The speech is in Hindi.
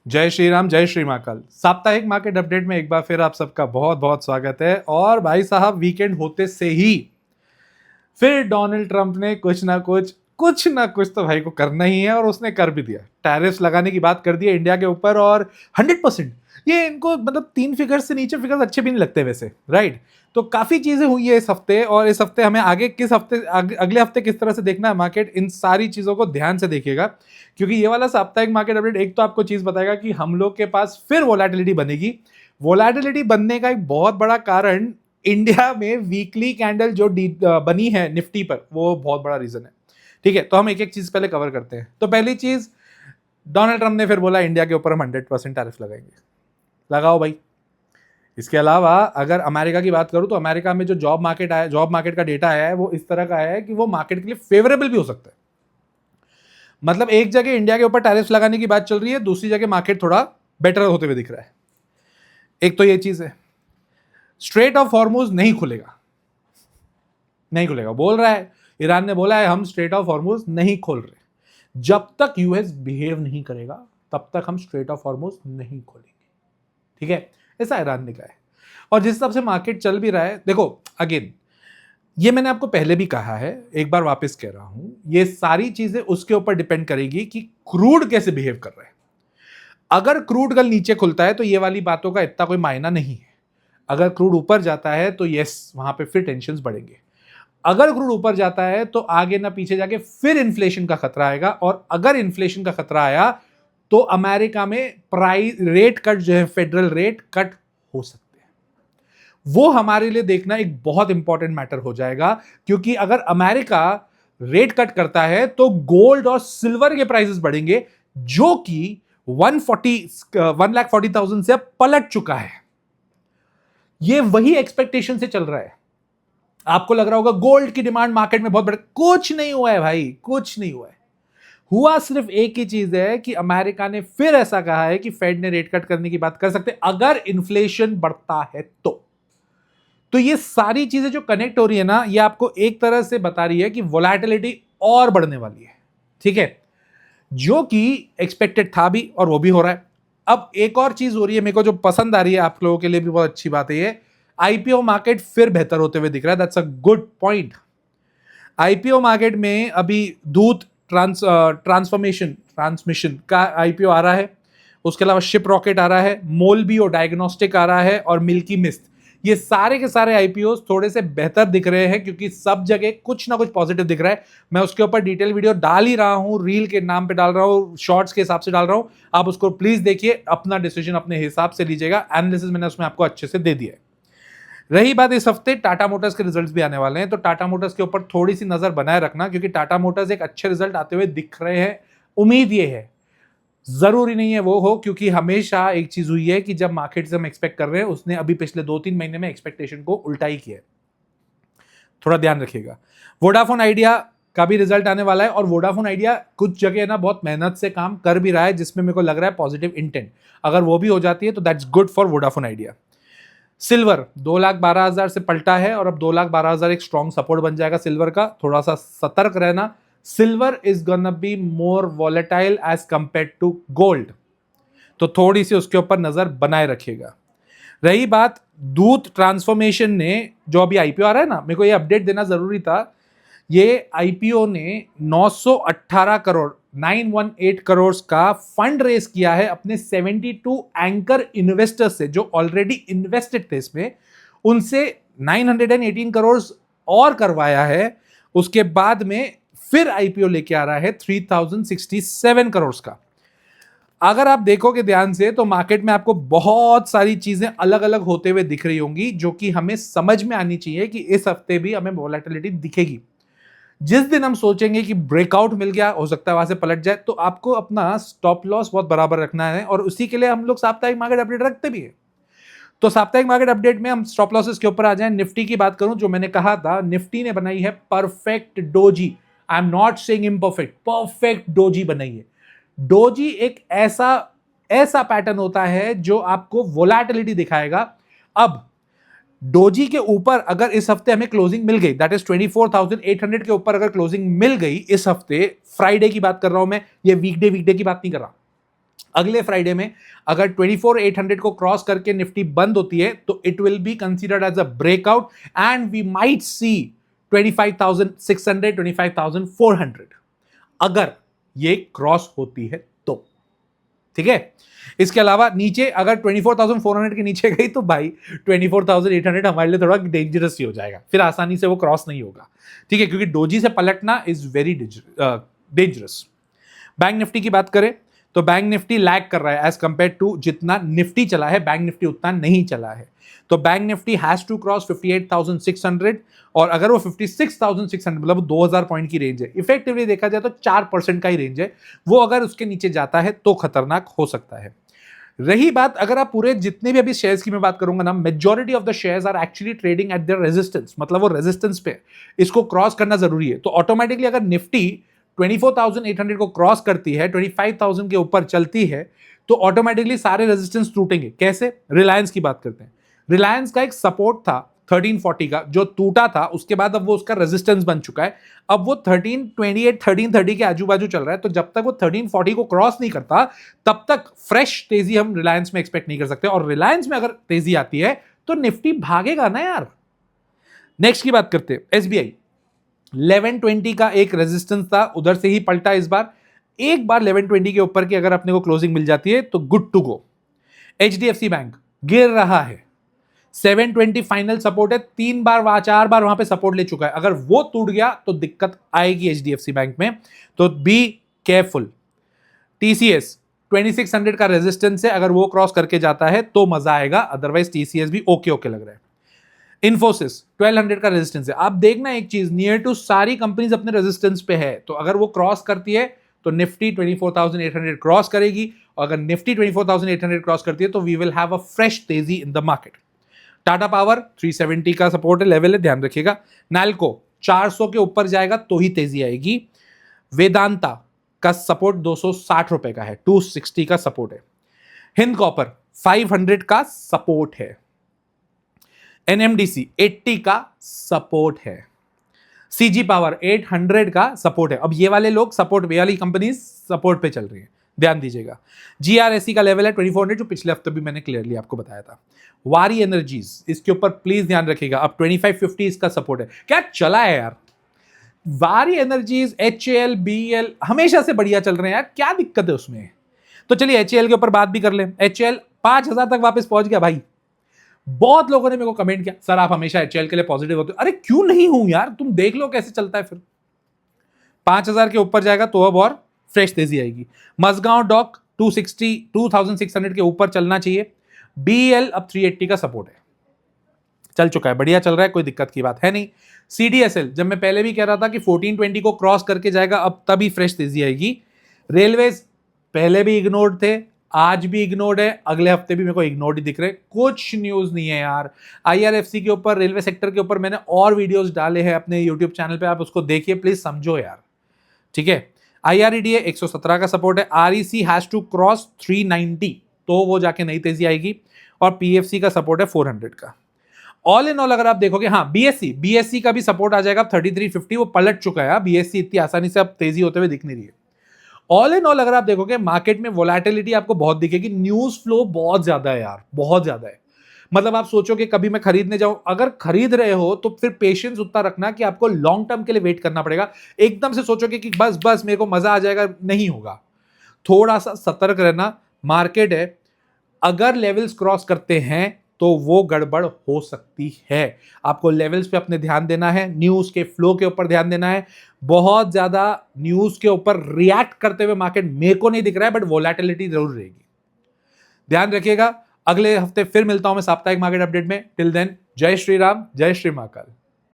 जय श्री राम, जय श्री महाकाल। साप्ताहिक मार्केट अपडेट में एक बार फिर आप सबका बहुत बहुत स्वागत है। और भाई साहब, वीकेंड होते से ही फिर डोनाल्ड ट्रंप ने कुछ ना कुछ तो भाई को करना ही है, और उसने कर भी दिया। टैरिफ्स लगाने की बात कर दी है इंडिया के ऊपर, और 100%। ये इनको मतलब 3 फिगर्स से नीचे फिगर्स अच्छे भी नहीं लगते वैसे, राइट। तो काफी चीजें हुई है इस हफ्ते, और इस हफ्ते हमें आगे किस हफ्ते अगले हफ्ते किस तरह से देखना है मार्केट, इन सारी चीजों को ध्यान से देखिएगा। क्योंकि ये वाला साप्ताहिक मार्केट अपडेट एक तो आपको चीज बताएगा कि हम लोग के पास फिर वोलेटिलिटी बनेगी। वोलेटिलिटी बनने का एक बहुत बड़ा कारण इंडिया में वीकली कैंडल जो बनी है निफ्टी पर, वो बहुत बड़ा रीजन है। ठीक है, तो हम एक एक चीज पहले कवर करते हैं। तो पहली चीज, डोनाल्ड ट्रंप ने फिर बोला इंडिया के ऊपर हम 100% टैरिफ लगाएंगे। लगाओ भाई। इसके अलावा अगर अमेरिका की बात करूं तो अमेरिका में जो जॉब मार्केट का डेटा आया है वो इस तरह का है कि वो मार्केट के लिए फेवरेबल भी हो सकता है। मतलब एक जगह इंडिया के ऊपर टैरिफ लगाने की बात चल रही है, दूसरी जगह मार्केट थोड़ा बेटर होते हुए दिख रहा है। एक तो ये चीज है। स्ट्रेट ऑफ हॉर्मुज नहीं खुलेगा, नहीं खुलेगा बोल रहा है। ईरान ने बोला है हम स्ट्रेट ऑफ हॉर्मुज नहीं खोल रहे। जब तक यूएस बिहेव नहीं करेगा तब तक हम स्ट्रेट ऑफ हॉर्मुज नहीं खोलेंगे। ठीक है, ऐसा ईरान ने कहा है। और जिस हिसाब से मार्केट चल भी रहा है, देखो अगेन, ये मैंने आपको पहले भी कहा है, एक बार वापस कह रहा हूं, ये सारी चीजें उसके ऊपर डिपेंड करेगी कि क्रूड कैसे बिहेव कर रहा है। अगर क्रूड कल नीचे खुलता है तो ये वाली बातों का इतना कोई मायना नहीं है। अगर क्रूड ऊपर जाता है तो यस, वहां पे फिर टेंशन बढ़ेंगे। अगर क्रूड ऊपर जाता है तो आगे ना पीछे जाके फिर इन्फ्लेशन का खतरा आएगा, और अगर इन्फ्लेशन का खतरा आया तो अमेरिका में प्राइस रेट कट जो है, फेडरल रेट कट हो सकते हैं। वो हमारे लिए देखना एक बहुत इंपॉर्टेंट मैटर हो जाएगा। क्योंकि अगर अमेरिका रेट कट करता है तो गोल्ड और सिल्वर के प्राइसेस बढ़ेंगे, जो कि 1,40,000 से पलट चुका है। ये वही एक्सपेक्टेशन से चल रहा है। आपको लग रहा होगा गोल्ड की डिमांड मार्केट में बहुत बढ़, कुछ नहीं हुआ है भाई, कुछ नहीं हुआ है। हुआ सिर्फ एक ही चीज है कि अमेरिका ने फिर ऐसा कहा है कि फेड ने रेट कट करने की बात कर सकते अगर इन्फ्लेशन बढ़ता है तो ये सारी चीजें जो कनेक्ट हो रही है ना, ये आपको एक तरह से बता रही है कि वोलेटिलिटी और बढ़ने वाली है। ठीक है, जो कि एक्सपेक्टेड था भी, और वो भी हो रहा है। अब एक और चीज हो रही है मेरे को जो पसंद आ रही है, आप लोगों के लिए भी बहुत अच्छी बात है ये, आईपीओ मार्केट फिर बेहतर होते हुए दिख रहा है। That's a good point. IPO market में अभी दूत ट्रांसमिशन का आईपीओ आ रहा है। उसके अलावा शिप रॉकेट आ रहा है, मोलबी और डायग्नोस्टिक आ रहा है, और मिल्की मिस्ट। ये सारे के सारे आईपीओ थोड़े से बेहतर दिख रहे हैं क्योंकि सब जगह कुछ ना कुछ पॉजिटिव दिख रहा है। मैं उसके ऊपर डिटेल वीडियो डाल ही रहा हूं, रील के नाम पे डाल रहा हूं, शॉर्ट्स के हिसाब से डाल रहा हूं। आप उसको प्लीज देखिए, अपना डिसीजन अपने हिसाब से लीजिएगा। एनालिसिस मैंने उसमें आपको अच्छे से दे दिया है। रही बात, इस हफ्ते टाटा मोटर्स के रिजल्ट्स भी आने वाले हैं, तो टाटा मोटर्स के ऊपर थोड़ी सी नजर बनाए रखना, क्योंकि टाटा मोटर्स एक अच्छे रिजल्ट आते हुए दिख रहे हैं। उम्मीद ये है, जरूरी नहीं है वो हो, क्योंकि हमेशा एक चीज हुई है कि जब मार्केट से हम एक्सपेक्ट कर रहे हैं, उसने अभी पिछले 2-3 महीने में एक्सपेक्टेशन को उल्टा ही किया है। थोड़ा ध्यान रखिएगा। वोडाफोन आइडिया का भी रिजल्ट आने वाला है, और वोडाफोन आइडिया कुछ जगह ना बहुत मेहनत से काम कर भी रहा है, जिसमें मेरे को लग रहा है पॉजिटिव इंटेंट। अगर वो भी हो जाती है तो that's good for Vodafone idea. Silver 2,12,000 से पलटा है, और अब 2,12,000 एक स्ट्रॉन्ग सपोर्ट बन जाएगा सिल्वर का। थोड़ा सा सतर्क रहना। Silver is gonna be more volatile as compare to gold, तो थोड़ी सी उसके ऊपर नजर बनाए रखिएगा। रही बात दूत ट्रांसफॉर्मेशन ने, जो अभी आईपीओ आ रहा है ना, मेरे को ये अपडेट देना जरूरी था। ये आईपीओ ने 918 करोड़ 918 करोड़ का फंड रेस किया है अपने 72 एंकर इन्वेस्टर्स से, जो ऑलरेडी इन्वेस्टेड थे इसमें। उनसे 918 करोड़ और करवाया है। उसके बाद में फिर आईपीओ लेके आ रहा है 3067 करोड़ का। अगर आप देखोगे ध्यान से तो मार्केट में आपको बहुत सारी चीजें अलग अलग होते हुए दिख रही होंगी, जो कि हमें समझ में आनी चाहिए कि इस हफ्ते भी हमें वोलेटिलिटी दिखेगी। जिस दिन हम सोचेंगे कि ब्रेकआउट मिल गया, हो सकता है वहां से पलट जाए, तो आपको अपना स्टॉप लॉस बहुत बराबर रखना है, और उसी के लिए हम लोग साप्ताहिक मार्केट अपडेट रखते भी है। तो साप्ताहिक मार्केट अपडेट में हम स्टॉप लॉसेस के ऊपर आ जाएं। निफ्टी की बात करूं, जो मैंने कहा था, निफ्टी ने बनाई है perfect doji. I am not saying imperfect, perfect doji बनाई है। डोजी एक ऐसा ऐसा पैटर्न होता है जो आपको वोलेटिलिटी दिखाएगा। अब डोजी के ऊपर अगर इस हफ्ते हमें क्लोजिंग मिल गई, दैट इज 24,800 के ऊपर अगर क्लोजिंग मिल गई इस हफ्ते, फ्राइडे की बात कर रहा हूं मैं, ये वीकडे की बात नहीं कर रहा, अगले फ्राइडे में अगर 24,800 को क्रॉस करके निफ्टी बंद होती है तो it will be considered as a breakout and we might see 25,600 25,400 अगर ये क्रॉस होती है तो। ठीक है, इसके अलावा नीचे अगर 24,400 के नीचे गई तो भाई 24,800 हमारे लिए थोड़ा डेंजरस ही हो जाएगा, फिर आसानी से वो क्रॉस नहीं होगा। ठीक है, क्योंकि डोजी से पलटना is very dangerous. Bank Nifty की बात करें तो बैंक निफ्टी लैग कर रहा है एज कंपेयर टू जितना निफ्टी चला है, बैंक निफ्टी उतना नहीं चला है। तो bank Nifty has to cross 58,600 और अगर वो 56,600 मतलब 2,000 पॉइंट की रेंज है, इफेक्टिवली देखा जाए तो 4% का ही रेंज है, वो अगर उसके नीचे जाता है तो खतरनाक हो सकता है। रही बात अगर आप पूरे जितने भी अभी शेयर्स की मैं बात करूंगा ना, majority of the shares are actually trading at their resistance, मतलब वो रेजिस्टेंस पे इसको क्रॉस करना जरूरी है। तो ऑटोमेटिकली अगर निफ्टी 24,800 को क्रॉस करती है, 25,000 के ऊपर चलती है, तो ऑटोमेटिकली सारे रेजिस्टेंस टूटेंगे। कैसे? रिलायंस की बात करते हैं। रिलायंस का एक सपोर्ट था 1340 का जो टूटा था, उसके बाद अब वो उसका रेजिस्टेंस बन चुका है। अब वो 1328 1330 के आजू बाजू चल रहा है, तो जब तक वो 1340 को क्रॉस नहीं करता तब तक फ्रेश तेजी हम रिलायंस में एक्सपेक्ट नहीं कर सकते। और रिलायंस में अगर तेजी आती है तो निफ्टी भागेगा ना यार। नेक्स्ट की बात करते हैं एसबीआई। 1120 का एक रेजिस्टेंस था, उधर से ही पलटा इस बार। एक बार 1120 के ऊपर की अगर अपने को क्लोजिंग मिल जाती है तो good to go. HDFC bank गिर रहा है, 720 फाइनल सपोर्ट है, 4 बार वहां पे सपोर्ट ले चुका है। अगर वो टूट गया तो दिक्कत आएगी एचडीएफसी बैंक में, तो बी केयरफुल। टीसीएस 2600 का रेजिस्टेंस है, अगर वो क्रॉस करके जाता है तो मजा आएगा, अदरवाइज टीसीएस भी ओके ओके लग रहा है। इन्फोसिस 1200 का रेजिस्टेंस है। आप देखना एक चीज, नियर टू सारी कंपनीज अपने रेजिस्टेंस पे है, तो अगर वो क्रॉस करती है तो निफ्टी 24,800 क्रॉस करेगी, और अगर निफ्टी 24,800 क्रॉस करती है तो we will have a fresh तेजी in the market. Tata power 370 का सपोर्ट है, लेवल है, ध्यान रखिएगा। नैल्को 400 के ऊपर जाएगा तो ही तेजी आएगी। वेदांता का सपोर्ट 260 रुपए का है, 260 का सपोर्ट है। हिंद कॉपर 500 का सपोर्ट है। एनएमडीसी 80 का सपोर्ट है। सीजी पावर 800 का सपोर्ट है। अब ये वाले लोग सपोर्ट, ये वाली कंपनी सपोर्ट पे चल रही है, ध्यान दीजिएगा। जीआरएससी का लेवल है 2400 जो पिछले हफ्ते भी मैंने क्लियरली आपको बताया था। वारी एनर्जीज, इसके ऊपर प्लीज ध्यान रखिएगा, अब 2550 इसका सपोर्ट है। क्या चला है यार, वारी एनर्जीज, एचएएल, बीएल हमेशा से बढ़िया चल रहे हैं यार, क्या दिक्कत है उसमें? तो चलिए एचएएल के ऊपर बात भी कर लें। एचएएल 5000 तक वापस पहुंच गया भाई। बहुत लोगों ने मेरे को कमेंट किया, सर आप हमेशा एचएएल के लिए पॉजिटिव होते हो। अरे क्यों नहीं हूं यार, तुम देख लो कैसे चलता है। फिर 5000 के ऊपर जाएगा तो अब और फ्रेश तेजी आएगी। मजगांव डॉक 2600 के ऊपर चलना चाहिए। बीएल अब 380 का सपोर्ट है, चल चुका है, बढ़िया चल रहा है, कोई दिक्कत की बात है नहीं। सीडीएसएल, जब मैं पहले भी कह रहा था कि 1420 को क्रॉस करके जाएगा अब तभी फ्रेश तेजी आएगी। रेलवेज पहले भी इग्नोर्ड थे, आज भी इग्नोर्ड है, अगले हफ्ते भी मेरे को इग्नोर्ड ही दिख रहे, कुछ न्यूज नहीं है यार। आईआरएफसी के ऊपर, रेलवे सेक्टर के ऊपर मैंने और वीडियोस डाले हैं अपने यूट्यूब चैनल पे, आप उसको देखिए प्लीज, समझो यार। ठीक है, आईआरईडीए 117 का सपोर्ट है। आरईसी हैज टू क्रॉस 390 तो वो जाके नई तेजी आएगी, और पीएफसी का सपोर्ट है 400 का। ऑल इन ऑल अगर आप देखोगे, हाँ बीएससी का भी सपोर्ट आ जाएगा 3350, वो पलट चुका है। बीएससी इतनी आसानी से अब तेजी होते हुए दिख नहीं रही है। ऑल इन ऑल अगर आप देखोगे मार्केट में वोलेटिलिटी आपको बहुत दिखेगी, न्यूज फ्लो बहुत ज्यादा है यार, बहुत ज्यादा है। मतलब आप सोचो कि कभी मैं खरीदने जाऊं, अगर खरीद रहे हो तो फिर पेशेंस उतना रखना कि आपको लॉन्ग टर्म के लिए वेट करना पड़ेगा। एकदम से सोचोगे कि बस मेरे को मजा आ जाएगा, नहीं होगा। थोड़ा सा सतर्क रहना, मार्केट है, अगर लेवल्स क्रॉस करते हैं तो वो गड़बड़ हो सकती है। आपको लेवल्स पे अपने ध्यान देना है, न्यूज के फ्लो के ऊपर ध्यान देना है। बहुत ज्यादा न्यूज के ऊपर रिएक्ट करते हुए मार्केट मेरे को नहीं दिख रहा है, बट वोलेटिलिटी जरूर रहेगी, ध्यान रखिएगा। अगले हफ्ते फिर मिलता हूं मैं साप्ताहिक मार्केट अपडेट में। टिल देन, जय श्री राम, जय श्री महाकाल।